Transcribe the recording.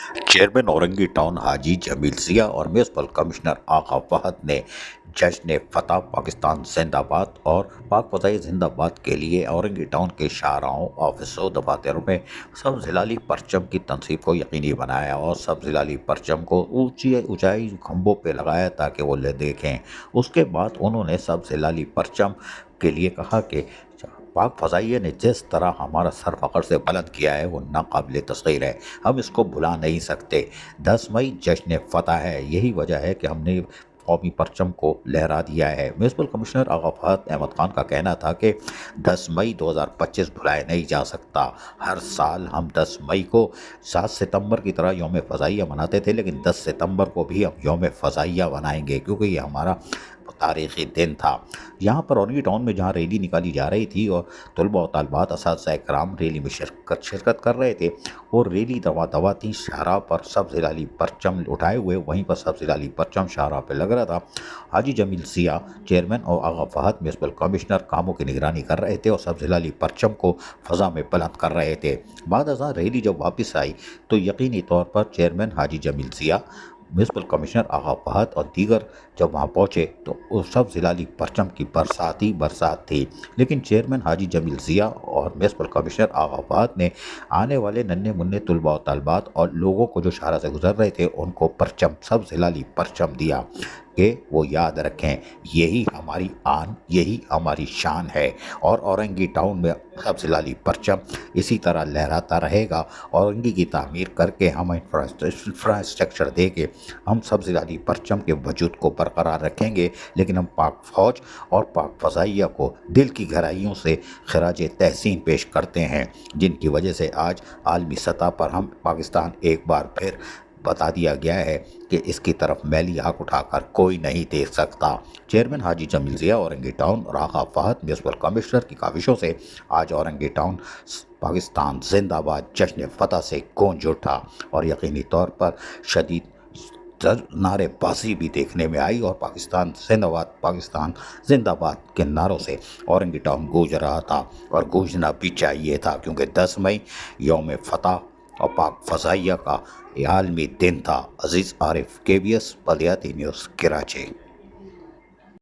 Chairman Orangi town हाजी जमील जिया और municipal commissioner आगा फहद ने जश्न फतह पाकिस्तान जिंदाबाद और पाक फजाई जिंदाबाद के लिए औरंगी टाउन के शाहराहों, ऑफिसों, दफातरों में सब जिलाली परचम की तनसीब को यकीनी बनाया और सब जिलाली परचम को ऊंची ऊंचाई खंभों पे लगाया ताकि वो ले देखें। उसके बाद उन्होंने सब जिलाली परचम के लिए कहा कि पाक फ़ज़ाइया ने जिस तरह हमारा सर फ़ख्र से बुलंद किया है वो नाकाबिल तस्ख़ीर है, हम इसको भुला नहीं सकते। 10 मई जश्न फ़तह है, यही वजह है कि हमने कौमी परचम को लहरा दिया है। म्यूनसिपल कमिश्नर आगा फहद अहमद खान का कहना था कि 10 मई 2025 भुलाया नहीं जा सकता। हर साल हम 10 मई को 7 सितंबर की तरह यौम फ़ज़ाइया मनाते थे, लेकिन 10 सितंबर को भी हम यौम फ़ज़ाइया मनाएंगे क्योंकि ये हमारा तारीख़ी दिन था। यहाँ पर औरंगी टाउन में जहाँ रैली निकाली जा रही थी और तलबा और तालबात असातिज़ा इकराम रैली में शिरकत कर रहे थे और रैली दवा दवा थी शाहराह पर सब जिलाली परचम उठाए हुए, वहीं पर सब जिलाली परचम शाहराह पर लग रहा था। हाजी जमील जिया चेयरमैन और आगा फहद म्यूनसिपल कमिश्नर कामों की निगरानी कर रहे थे और सब जिलाली परचम को फ़ज़ा में बुलंद कर रहे थे। बाद अज़ां रैली जब वापस आई तो यकीनी तौर पर चेयरमैन हाजी जमील जिया, म्यूनसिपल कमिश्नर आगा फहद और दीगर जब वहाँ पहुँचे तो उस सब जिलाली परचम की बरसात ही बरसात थी। लेकिन चेयरमैन हाजी जमील जिया और म्यूनसिपल कमिश्नर आगा फहद ने आने वाले नन्हे मुन्ने तुलबा और तालबात और लोगों को जो शाहरा से गुजर रहे थे उनको परचम, सब जिलाली परचम दिया कि वो याद रखें यही हमारी आन, यही हमारी शान है और औरंगी टाउन में सब जिलाली परचम इसी तरह लहराता रहेगा। औरंगी की तामीर करके हम इंफ्रास्ट्रक्चर दे के हम सब जिलाली परचम के वजूद को बरकरार रखेंगे, लेकिन हम पाक फ़ौज और पाक फ़ज़ाइया को दिल की गहराइयों से खराज तहसीन पेश करते हैं, जिनकी वजह से आज आलमी सतह पर हम पाकिस्तान एक बार फिर बता दिया गया है कि इसकी तरफ मैली आंख उठाकर कोई नहीं देख सकता। चेयरमैन हाजी जमील जिया औरंगी टाउन और आगा फहद म्यूनसिपल कमिश्नर की काविशों से आज औरंगी टाउन पाकिस्तान जिंदाबाद जश्न फतह से गूंज उठा और यकीनी तौर पर शदीद नारेबाजी भी देखने में आई और पाकिस्तान जिंदाबाद के नारों से औरंगी टाउन गूंज रहा था और गूंजना भी चाहिए था, क्योंकि 10 मई यौम फतह और पाक फ़ज़ाइया का ये आलमी दिन था। अजीज़ आरिफ, KBS बलियाती न्यूज़, कराची।